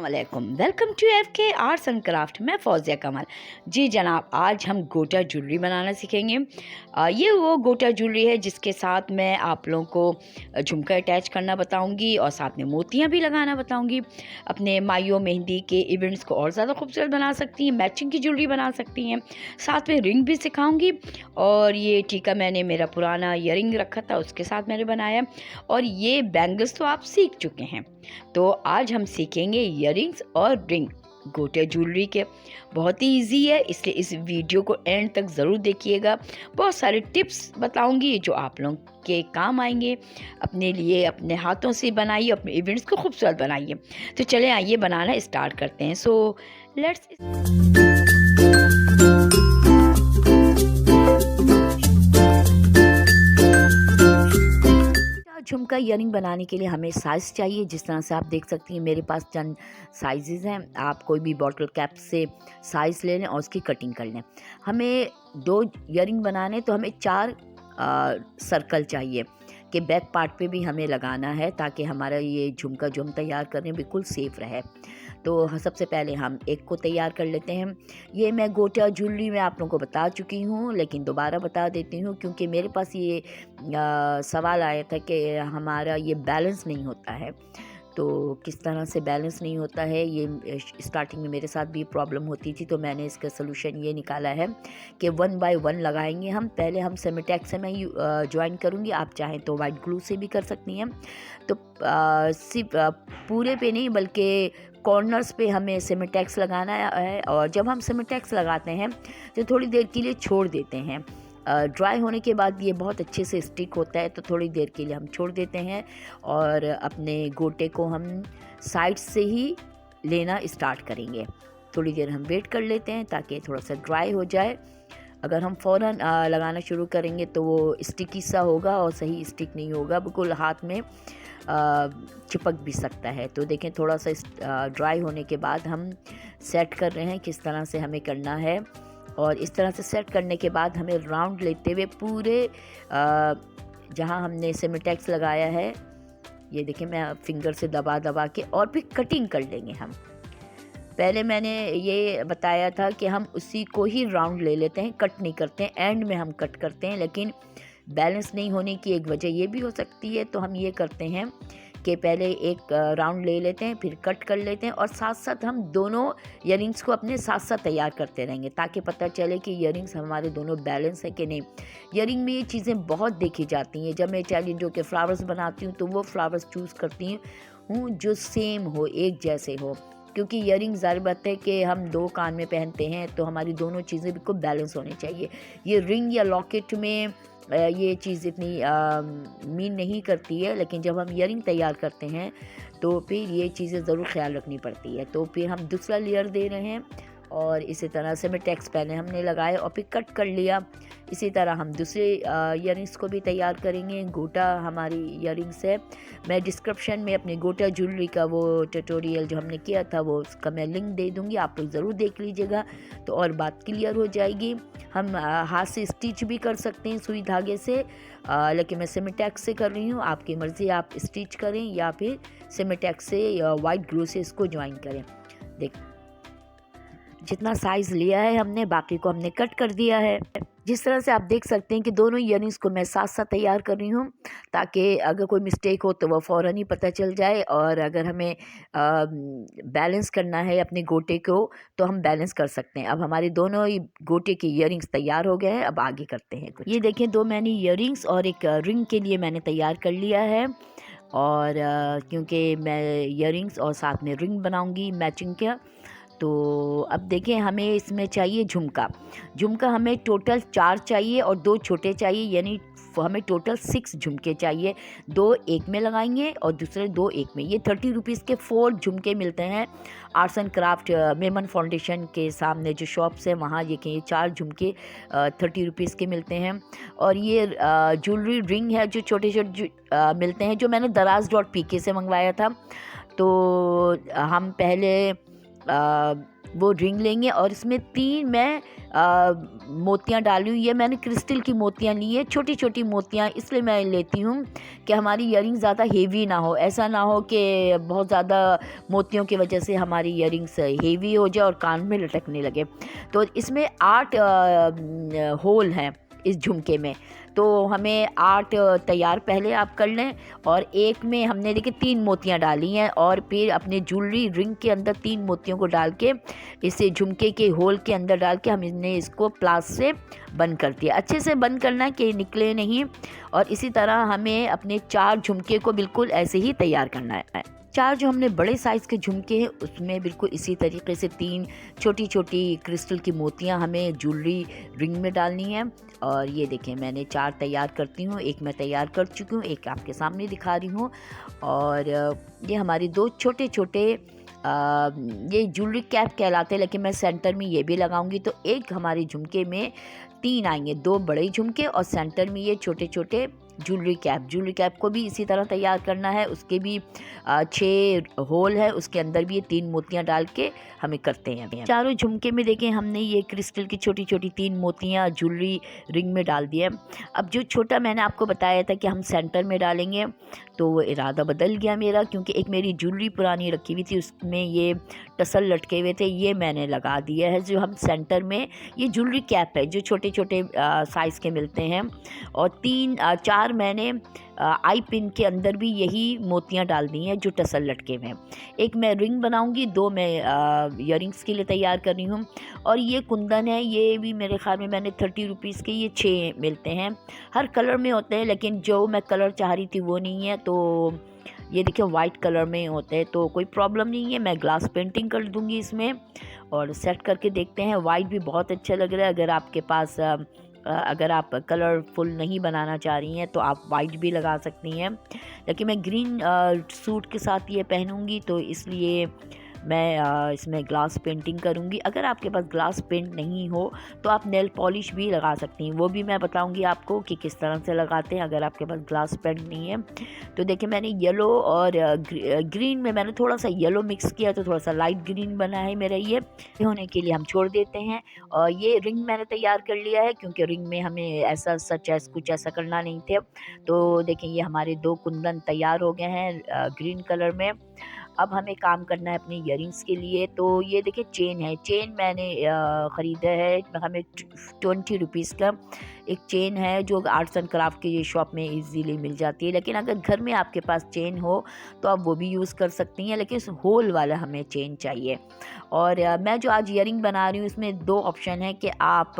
अस्सलामुअलैकुम, welcome to FK arts and craft. मैं फौजिया कमल। जी जनाब, आज हम गोटा ज्वेलरी बनाना सीखेंगे। ये वो गोटा ज्वेलरी है जिसके साथ मैं आप लोगों को झुमका अटैच करना बताऊंगी और साथ में मोतियां भी लगाना बताऊंगी। अपने माइयों मेहंदी के इवेंट्स को और ज़्यादा खूबसूरत बना सकती हैं, मैचिंग की ज्वेलरी बना सकती हैं। साथ में रिंग भी सिखाऊंगी। और ये टीका मैंने मेरा पुराना ईयरिंग रखा था उसके साथ मैंने बनाया। और ये बैंगल्स तो आप सीख चुके हैं। तो आज हम सीखेंगे ईयरिंग्स और रिंग गोटे ज्वेलरी के। बहुत ही इजी है, इसलिए इस वीडियो को एंड तक ज़रूर देखिएगा। बहुत सारे टिप्स बताऊंगी जो आप लोगों के काम आएंगे। अपने लिए अपने हाथों से बनाइए, अपने इवेंट्स को खूबसूरत बनाइए। तो चले आइए बनाना स्टार्ट करते हैं। सो लेट्स झुमका ईयरिंग बनाने के लिए हमें साइज़ चाहिए। जिस तरह से आप देख सकती हैं मेरे पास चंद साइज़ हैं। आप कोई भी बॉटल कैप से साइज़ ले लें और उसकी कटिंग कर लें। हमें 2 ईयरिंग बनाने तो हमें 4 सर्कल चाहिए कि बैक पार्ट पे भी हमें लगाना है ताकि हमारा ये झुमका जो हम तैयार कर रहे हैं बिल्कुल सेफ़ रहे। तो सबसे पहले हम एक को तैयार कर लेते हैं। ये मैं गोटा ज्वेलरी में आप लोगों को बता चुकी हूँ, लेकिन दोबारा बता देती हूँ क्योंकि मेरे पास ये सवाल आया था कि हमारा ये बैलेंस नहीं होता है। तो किस तरह से बैलेंस नहीं होता है, ये स्टार्टिंग में मेरे साथ भी प्रॉब्लम होती थी। तो मैंने इसका सलूशन ये निकाला है कि 1 बाय 1 लगाएंगे हम। पहले हम सेमीटेक्स से मैं ज्वाइन करूँगी, आप चाहें तो वाइट ग्लू से भी कर सकती हैं। तो सिर्फ पूरे पे नहीं बल्कि कॉर्नर्स पे हमें सेमीटेक्स लगाना है। और जब हम सेमीटेक्स लगाते हैं तो थोड़ी देर के लिए छोड़ देते हैं। ड्राई होने के बाद ये बहुत अच्छे से स्टिक होता है, तो थोड़ी देर के लिए हम छोड़ देते हैं और अपने गोटे को हम साइड से ही लेना स्टार्ट करेंगे। थोड़ी देर हम वेट कर लेते हैं ताकि थोड़ा सा ड्राई हो जाए। अगर हम फ़ौरन लगाना शुरू करेंगे तो वो स्टिकी सा होगा और सही स्टिक नहीं होगा, बिल्कुल हाथ में चिपक भी सकता है। तो देखें थोड़ा सा ड्राई होने के बाद हम सेट कर रहे हैं किस तरह से हमें करना है। और इस तरह से सेट करने के बाद हमें राउंड लेते हुए पूरे जहां हमने सेमीटेक्स लगाया है, ये देखिए मैं फिंगर से दबा दबा के और फिर कटिंग कर लेंगे हम। पहले मैंने ये बताया था कि हम उसी को ही राउंड ले लेते हैं, कट नहीं करते हैं। एंड में हम कट करते हैं, लेकिन बैलेंस नहीं होने की एक वजह ये भी हो सकती है। तो हम ये करते हैं कि पहले एक राउंड ले लेते हैं, फिर कट कर लेते हैं और साथ साथ हम दोनों ईयरिंग्स को अपने साथ साथ तैयार करते रहेंगे ताकि पता चले कि ईयरिंग्स हमारे दोनों बैलेंस है कि नहीं। ईयरिंग में ये चीज़ें बहुत देखी जाती हैं। जब मैं चैलेंजों के फ्लावर्स बनाती हूँ तो वो फ्लावर्स चूज़ करती हूँ जो सेम हो, एक जैसे हो, क्योंकि ईयरिंग ज़ाहिर बात है कि हम 2 कान में पहनते हैं तो हमारी दोनों चीज़ें बिल्कुल बैलेंस होनी चाहिए। ये रिंग या लॉकेट में ये चीज़ इतनी मीन नहीं करती है, लेकिन जब हम ईयरिंग तैयार करते हैं तो फिर ये चीज़ें ज़रूर ख्याल रखनी पड़ती है। तो फिर हम दूसरा लेयर दे रहे हैं और इसी तरह से सेमीटेक्स पहले हमने लगाया और फिर कट कर लिया। इसी तरह हम दूसरे ईयरिंग्स को भी तैयार करेंगे। गोटा हमारी ईयरिंग्स है। मैं डिस्क्रिप्शन में अपने गोटा ज्वेलरी का वो ट्यूटोरियल जो हमने किया था वो उसका मैं लिंक दे दूँगी, आप लोग ज़रूर देख लीजिएगा तो और बात क्लियर हो जाएगी। हम हाथ से स्टिच भी कर सकते हैं सुई धागे से, लेकिन मैं सेमीटेक्स से कर रही हूँ। आपकी मर्ज़ी, आप स्टिच करें या फिर सेमीटेक्स से या वाइट ग्लू से इसको ज्वाइन करें। देख जितना साइज़ लिया है हमने, बाकी को हमने कट कर दिया है। जिस तरह से आप देख सकते हैं कि दोनों ईयरिंग्स को मैं साथ साथ तैयार कर रही हूँ ताकि अगर कोई मिस्टेक हो तो वह फ़ौरन ही पता चल जाए। और अगर हमें बैलेंस करना है अपने गोटे को तो हम बैलेंस कर सकते हैं। अब हमारे दोनों ही गोटे के ईयरिंग्स तैयार हो गए हैं। अब आगे करते हैं कुछ। ये देखें 2 मैंने ईयरिंग्स और एक रिंग के लिए मैंने तैयार कर लिया है। और क्योंकि मैं ईयरिंग्स और साथ में रिंग बनाऊँगी मैचिंग का, तो अब देखें हमें इसमें चाहिए झुमका। झुमका हमें टोटल 4 चाहिए और 2 छोटे चाहिए, यानी हमें टोटल 6 झुमके चाहिए। 2 एक में लगाएंगे और दूसरे 2 एक में। ये 30 रुपीज़ के 4 झुमके मिलते हैं arts and craft Memon foundation के सामने जो शॉप्स है वहाँ। ये 4 झुमके 30 रुपीज़ के मिलते हैं। और ये ज्वेलरी रिंग है जो छोटे छोटे मिलते हैं, जो मैंने दराज.pk से मंगवाया था। तो हम पहले वो रिंग लेंगे और इसमें 3 मैं मोतियाँ डाली हूँ। ये मैंने क्रिस्टल की मोतियाँ ली हैं, छोटी-छोटी मोतियाँ इसलिए मैं लेती हूँ कि हमारी ईयरिंग ज़्यादा हेवी ना हो। ऐसा ना हो कि बहुत ज़्यादा मोतियों की वजह से हमारी ईयरिंग्स हेवी हो जाए और कान में लटकने लगे। तो इसमें 8 होल हैं इस झुमके में, तो हमें 8 तैयार पहले आप कर लें और एक में हमने देखिए 3 मोतियाँ डाली हैं और फिर अपने ज्वेलरी रिंग के अंदर 3 मोतियों को डाल के इसे झुमके के होल के अंदर डाल के हमने इसको प्लास से बंद कर दिया। अच्छे से बंद करना है कि निकले नहीं। और इसी तरह हमें अपने 4 झुमके को बिल्कुल ऐसे ही तैयार करना है। 4 जो हमने बड़े साइज़ के झुमके हैं उसमें बिल्कुल इसी तरीके से 3 छोटी-छोटी क्रिस्टल की मोतियाँ हमें ज्वेलरी रिंग में डालनी है। और ये देखें मैंने 4 तैयार करती हूँ, एक मैं तैयार कर चुकी हूँ, एक आपके सामने दिखा रही हूँ। और ये हमारे 2 छोटे-छोटे ये ज्वेलरी कैप कहलाते हैं, लेकिन मैं सेंटर में ये भी लगाऊंगी तो एक हमारे झुमके में 3 आएंगे, 2 बड़े झुमके और सेंटर में ये छोटे-छोटे ज्वेलरी कैप को भी इसी तरह तैयार करना है। उसके भी 6 होल है, उसके अंदर भी ये 3 मोतियाँ डाल के हमें करते हैं। चारों झुमके में देखें हमने ये क्रिस्टल की छोटी-छोटी 3 मोतियाँ ज्वेलरी रिंग में डाल दिया। अब जो छोटा मैंने आपको बताया था कि हम सेंटर में डालेंगे, तो वो इरादा बदल गया मेरा, क्योंकि एक मेरी ज्वेलरी पुरानी रखी हुई थी उसमें ये टसल लटके हुए थे, ये मैंने लगा दिया है। जो हम सेंटर में ये ज्वेलरी कैप है जो छोटे-छोटे साइज़ के मिलते हैं। और 4 मैंने आई पिन के अंदर भी यही मोतियाँ डाल दी हैं जो टसल लटके हुए हैं। एक मैं रिंग बनाऊंगी, 2 मैं ईयरिंग्स के लिए तैयार कर रही हूँ। और ये कुंदन है, ये भी मेरे ख्याल में मैंने 30 रुपीज़ के ये 6 मिलते हैं। हर कलर में होते हैं, लेकिन जो मैं कलर चाह रही थी वो नहीं है, तो ये देखिए वाइट कलर में होते हैं, तो कोई प्रॉब्लम नहीं है, मैं ग्लास पेंटिंग कर दूँगी इसमें। और सेट करके देखते हैं। वाइट भी बहुत अच्छा लग रहा है। अगर आपके पास अगर आप कलरफुल नहीं बनाना चाह रही हैं तो आप वाइट भी लगा सकती हैं, लेकिन मैं ग्रीन सूट के साथ ये पहनूंगी तो इसलिए मैं इसमें ग्लास पेंटिंग करूंगी। अगर आपके पास ग्लास पेंट नहीं हो तो आप नेल पॉलिश भी लगा सकती हैं, वो भी मैं बताऊंगी आपको कि किस तरह से लगाते हैं अगर आपके पास ग्लास पेंट नहीं है। तो देखिए मैंने येलो और ग्रीन में मैंने थोड़ा सा येलो मिक्स किया तो थोड़ा सा लाइट ग्रीन बना है मेरा। ये होने के लिए हम छोड़ देते हैं। और ये रिंग मैंने तैयार कर लिया है, क्योंकि रिंग में हमें ऐसा कुछ ऐसा करना नहीं थे। तो देखिए ये हमारे 2 कुंदन तैयार हो गए हैं ग्रीन कलर में। अब हमें काम करना है अपनी ईयरिंग्स के लिए। तो ये देखिए चेन है, चेन मैंने ख़रीदा है, हमें 20 रुपीज़ का एक चेन है जो आर्ट्स एंड क्राफ्ट की शॉप में इजीली मिल जाती है। लेकिन अगर घर में आपके पास चेन हो तो आप वो भी यूज़ कर सकती हैं, लेकिन इस होल वाला हमें चेन चाहिए। और मैं जो आज ईयरिंग बना रही हूँ इसमें 2 ऑप्शन है कि आप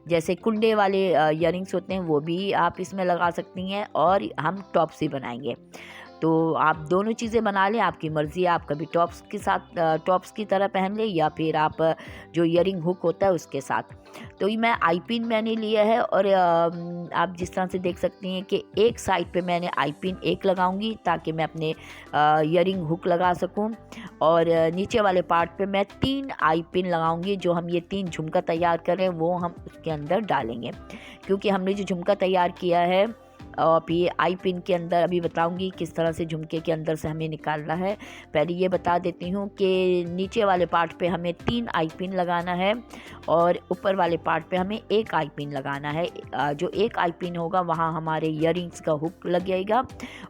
जैसे कुंडे वाले ईयरिंग्स होते हैं वो भी आप इसमें लगा सकती हैं, और हम टॉप्स ही बनाएंगे। तो आप दोनों चीज़ें बना लें, आपकी मर्ज़ी है। आप कभी टॉप्स के साथ टॉप्स की तरह पहन लें, या फिर आप जो ईयरिंग हुक होता है उसके साथ। तो ये मैं आई पिन मैंने लिया है, और आप जिस तरह से देख सकती हैं कि एक साइड पे मैंने आई पिन एक लगाऊंगी ताकि मैं अपने ईयरिंग हुक लगा सकूं, और नीचे वाले पार्ट पे मैं 3 आई पिन लगाऊंगी। जो हम ये 3 झुमका तैयार करें वो हम उसके अंदर डालेंगे, क्योंकि हमने जो झुमका तैयार किया है और ये आई पिन के अंदर अभी बताऊंगी किस तरह से झुमके के अंदर से हमें निकालना है। पहले ये बता देती हूँ कि नीचे वाले पार्ट पे हमें 3 आई पिन लगाना है, और ऊपर वाले पार्ट पे हमें 1 आई पिन लगाना है। जो 1 आई पिन होगा वहाँ हमारे ईयरिंग्स का हुक लग जाएगा,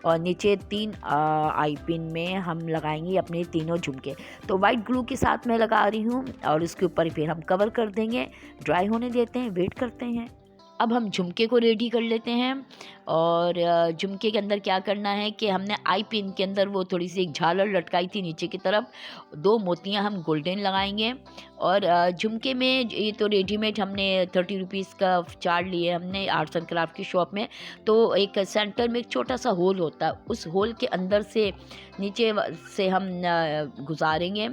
और नीचे 3 आई पिन में हम लगाएंगे अपने तीनों झुमके। तो वाइट ग्लू के साथ मैं लगा रही हूँ, और उसके ऊपर फिर हम कवर कर देंगे, ड्राई होने देते हैं, वेट करते हैं। अब हम झुमके को रेडी कर लेते हैं। और झुमके के अंदर क्या करना है कि हमने आई पिन के अंदर वो थोड़ी सी एक झालर लटकाई थी नीचे की तरफ, 2 मोतियां हम गोल्डन लगाएंगे। और झुमके में ये तो रेडीमेड हमने 30 रुपीज़ का 4 लिए हमने आर्ट्स एंड क्राफ्ट की शॉप में। तो एक सेंटर में एक छोटा सा होल होता है, उस होल के अंदर से नीचे से हम गुजारेंगे।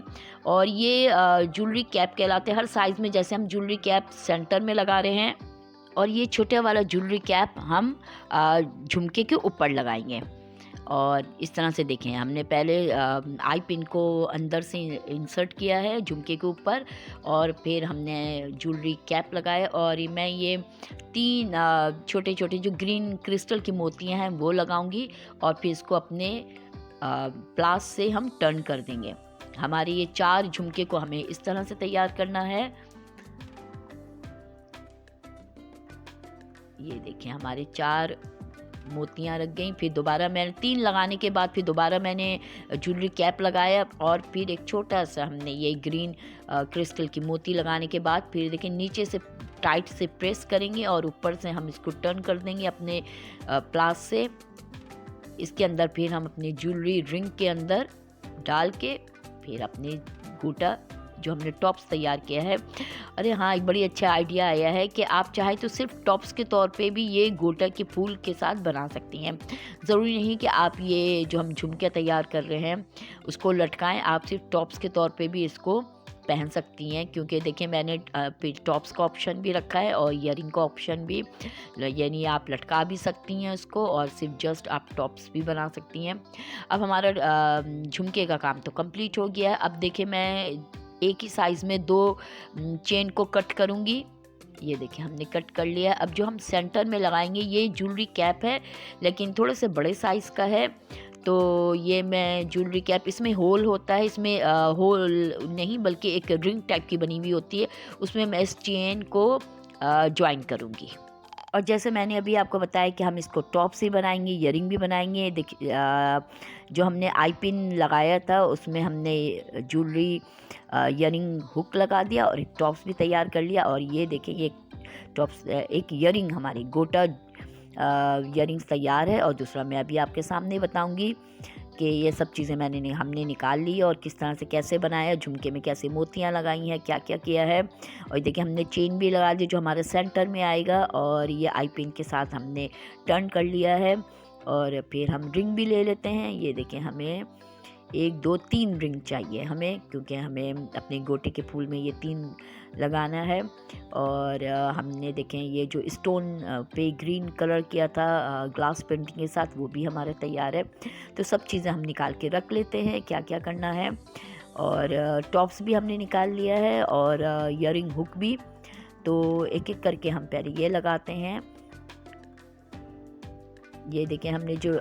और ये ज्वेलरी कैप कहलाते हैं। हर साइज़ में जैसे हम ज्वेलरी कैप सेंटर में लगा रहे हैं, और ये छोटे वाला ज्वेलरी कैप हम झुमके के ऊपर लगाएंगे। और इस तरह से देखें हमने पहले आई पिन को अंदर से इंसर्ट किया है झुमके के ऊपर, और फिर हमने ज्वेलरी कैप लगाया। और मैं ये 3 छोटे छोटे जो ग्रीन क्रिस्टल की मोतियां हैं वो लगाऊंगी, और फिर इसको अपने प्लास से हम टर्न कर देंगे। हमारे ये 4 झुमके को हमें इस तरह से तैयार करना है। ये देखिए हमारे 4 मोतियाँ लग गई। फिर दोबारा मैंने 3 लगाने के बाद फिर दोबारा मैंने ज्वेलरी कैप लगाया और फिर एक छोटा सा हमने ये ग्रीन क्रिस्टल की मोती लगाने के बाद फिर देखिए नीचे से टाइट से प्रेस करेंगे और ऊपर से हम इसको टर्न कर देंगे अपने प्लास से। इसके अंदर फिर हम अपनी ज्वेलरी रिंग के अंदर डाल के फिर अपने गोटा जो हमने टॉप्स तैयार किया है। अरे हाँ, एक बड़ी अच्छा आइडिया आया है कि आप चाहे तो सिर्फ टॉप्स के तौर पे भी ये गोटा के फूल के साथ बना सकती हैं। ज़रूरी नहीं कि आप ये जो हम झुमके तैयार कर रहे हैं उसको लटकाएं, आप सिर्फ टॉप्स के तौर पे भी इसको पहन सकती हैं। क्योंकि देखिए मैंने टॉप्स का ऑप्शन भी रखा है और ईयरिंग का ऑप्शन भी, यानी आप लटका भी सकती हैं उसको और सिर्फ जस्ट आप टॉप्स भी बना सकती हैं। अब हमारा झुमके का काम तो कंप्लीट हो गया है। अब देखिए मैं एक ही साइज़ में 2 चेन को कट करूँगी। ये देखिए हमने कट कर लिया। अब जो हम सेंटर में लगाएंगे ये ज्वेलरी कैप है लेकिन थोड़े से बड़े साइज़ का है, तो ये मैं ज्वेलरी कैप, इसमें होल होता है, इसमें होल नहीं बल्कि एक रिंग टाइप की बनी हुई होती है, उसमें मैं इस चेन को ज्वाइन करूँगी। और जैसे मैंने अभी आपको बताया कि हम इसको टॉप से बनाएंगे, ईयरिंग भी बनाएंगे। देखिए जो हमने आई पिन लगाया था उसमें हमने ज्वेलरी ईयरिंग हुक लगा दिया और एक टॉप्स भी तैयार कर लिया। और ये देखिए ये टॉप्स, एक ईयरिंग हमारी गोटा ईयरिंग्स तैयार है। और दूसरा मैं अभी आपके सामने बताऊंगी कि ये सब चीज़ें हमने निकाल ली और किस तरह से कैसे बनाया, झुमके में कैसे मोतियाँ लगाई हैं, क्या क्या किया है। और देखिए हमने चेन भी लगा दी जो हमारे सेंटर में आएगा और ये आई पिन के साथ हमने टर्न कर लिया है। और फिर हम रिंग भी ले लेते हैं। ये देखिए हमें 1 2 3 रिंग चाहिए हमें, क्योंकि हमें अपने गोटे के फूल में ये 3 लगाना है। और हमने देखें ये जो स्टोन पे ग्रीन कलर किया था ग्लास पेंटिंग के साथ, वो भी हमारा तैयार है। तो सब चीज़ें हम निकाल के रख लेते हैं क्या क्या करना है। और टॉप्स भी हमने निकाल लिया है और ईयरिंग हुक भी। तो एक एक करके हम पहले ये लगाते हैं। ये देखिए हमने जो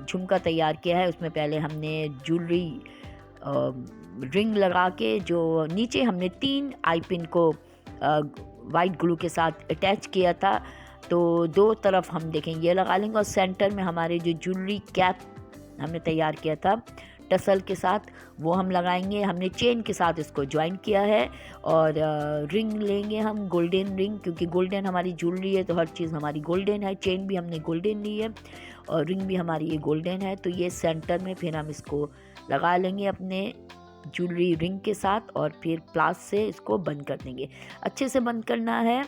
झुमका तैयार किया है उसमें पहले हमने ज्वेलरी रिंग लगा के जो नीचे हमने 3 आई पिन को वाइट ग्लू के साथ अटैच किया था, तो 2 तरफ हम देखें ये लगा लेंगे। और सेंटर में हमारे जो ज्वेलरी कैप हमने तैयार किया था टसल के साथ, वो हम लगाएंगे। हमने चेन के साथ इसको ज्वाइन किया है। और रिंग लेंगे हम गोल्डन रिंग, क्योंकि गोल्डन हमारी ज्वेलरी है तो हर चीज़ हमारी गोल्डन है। चेन भी हमने गोल्डन ली है और रिंग भी हमारी ये गोल्डन है। तो ये सेंटर में फिर हम इसको लगा लेंगे अपने ज्वेलरी रिंग के साथ और फिर प्लास से इसको बंद कर देंगे। अच्छे से बंद करना है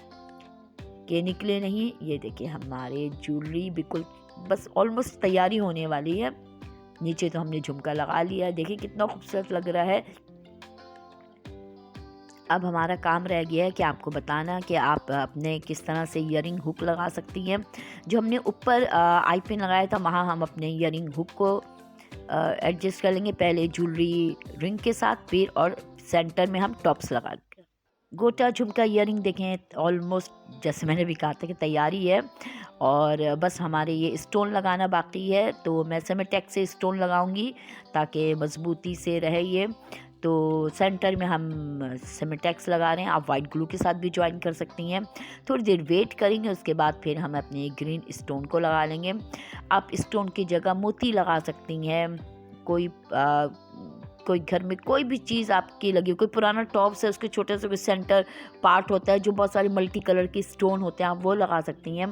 कि निकले नहीं। ये देखिए हमारे ज्वेलरी बिल्कुल बस ऑलमोस्ट तैयारी होने वाली है। नीचे तो हमने झुमका लगा लिया है, देखिए कितना खूबसूरत लग रहा है। अब हमारा काम रह गया है कि आपको बताना कि आप अपने किस तरह से ईयरिंग हुक लगा सकती हैं। जो हमने ऊपर आई पिन लगाया था वहाँ हम अपने ईयरिंग हुक को एडजस्ट कर लेंगे, पहले ज्वेलरी रिंग के साथ फिर और सेंटर में हम टॉप्स लगा देंगे। गोटा झुमका ईयरिंग देखें ऑलमोस्ट जैसे मैंने भी कहा था कि तैयारी है और बस हमारे ये स्टोन लगाना बाकी है। तो मैं सेमेटेक्स से स्टोन लगाऊंगी ताकि मजबूती से रहे ये। तो सेंटर में हम सेमेटेक्स लगा रहे हैं, आप वाइट ग्लू के साथ भी ज्वाइन कर सकती हैं। थोड़ी देर वेट करेंगे, उसके बाद फिर हम अपने ग्रीन स्टोन को लगा लेंगे। आप स्टोन की जगह मोती लगा सकती हैं, कोई घर में कोई भी चीज़ आपकी लगी, कोई पुराना टॉप्स है उसके छोटे से सेंटर पार्ट होता है जो बहुत सारे मल्टी कलर के स्टोन होते हैं, आप वो लगा सकती हैं।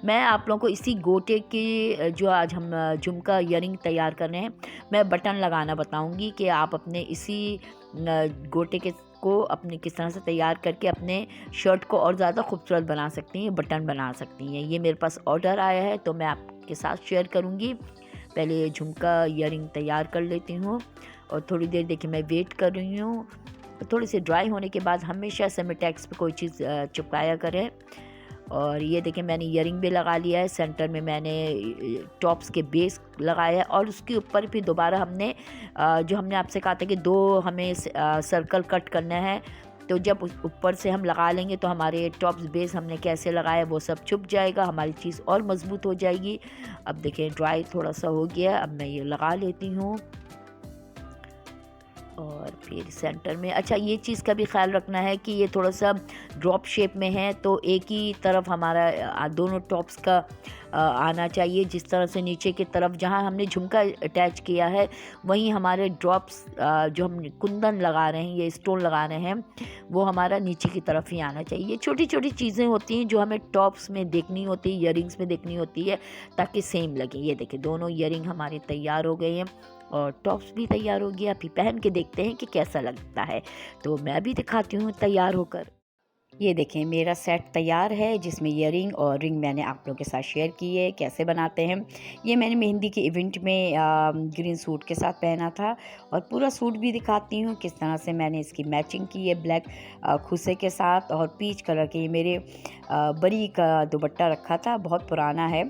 मैं आप लोगों को इसी गोटे के जो आज हम झुमका ईयरिंग तैयार कर रहे हैं, मैं बटन लगाना बताऊंगी कि आप अपने इसी गोटे के को अपने किस तरह से तैयार करके अपने शर्ट को और ज़्यादा खूबसूरत बना सकती हैं, बटन बना सकती हैं। ये मेरे पास ऑर्डर आया है तो मैं आपके साथ शेयर करूँगी। पहले झुमका ईयरिंग तैयार कर लेती हूँ और थोड़ी देर देखिए मैं वेट कर रही हूँ। थोड़ी सी ड्राई होने के बाद हमेशा सेमेटेक्स पे कोई चीज़ चिपकाया करें। और ये देखिए मैंने ईयरिंग भी लगा लिया है, सेंटर में मैंने टॉप्स के बेस लगाया है और उसके ऊपर फिर दोबारा हमने जो हमने आपसे कहा था कि 2 हमें सर्कल कट करना है, तो जब ऊपर से हम लगा लेंगे तो हमारे टॉप्स बेस हमने कैसे लगाया वो सब छुप जाएगा, हमारी चीज़ और मज़बूत हो जाएगी। अब देखिए ड्राई थोड़ा सा हो गया, अब मैं ये लगा लेती हूँ। और फिर सेंटर में। अच्छा, ये चीज़ का भी ख्याल रखना है कि ये थोड़ा सा ड्रॉप शेप में है, तो एक ही तरफ हमारा दोनों टॉप्स का आना चाहिए। जिस तरह से नीचे की तरफ जहाँ हमने झुमका अटैच किया है, वहीं हमारे ड्रॉप्स जो हम कुंदन लगा रहे हैं, ये स्टोन लगा रहे हैं, वो हमारा नीचे की तरफ ही आना चाहिए। ये छोटी छोटी चीज़ें होती हैं जो हमें टॉप्स में देखनी होती है, ईयरिंग्स में देखनी होती है, ताकि सेम लगे। ये देखिए, दोनों ईयरिंग हमारे तैयार हो गए हैं और टॉप्स भी तैयार हो गया। अभी पहन के देखते हैं कि कैसा लगता है, तो मैं भी दिखाती हूँ तैयार होकर। ये देखें, मेरा सेट तैयार है, जिसमें ईयरिंग और रिंग मैंने आप लोगों के साथ शेयर की है कैसे बनाते हैं। ये मैंने मेहंदी के इवेंट में ग्रीन सूट के साथ पहना था, और पूरा सूट भी दिखाती हूँ किस तरह से मैंने इसकी मैचिंग की है ब्लैक खुसे के साथ। और पीच कलर के ये मेरे बरी का दुपट्टा रखा था, बहुत पुराना है,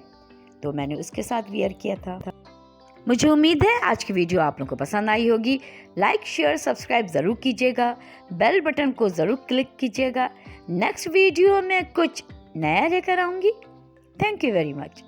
तो मैंने उसके साथ वियर किया था। मुझे उम्मीद है आज की वीडियो आप लोगों को पसंद आई होगी। लाइक शेयर सब्सक्राइब ज़रूर कीजिएगा, बेल बटन को ज़रूर क्लिक कीजिएगा। नेक्स्ट वीडियो में कुछ नया लेकर आऊँगी। Thank you very much.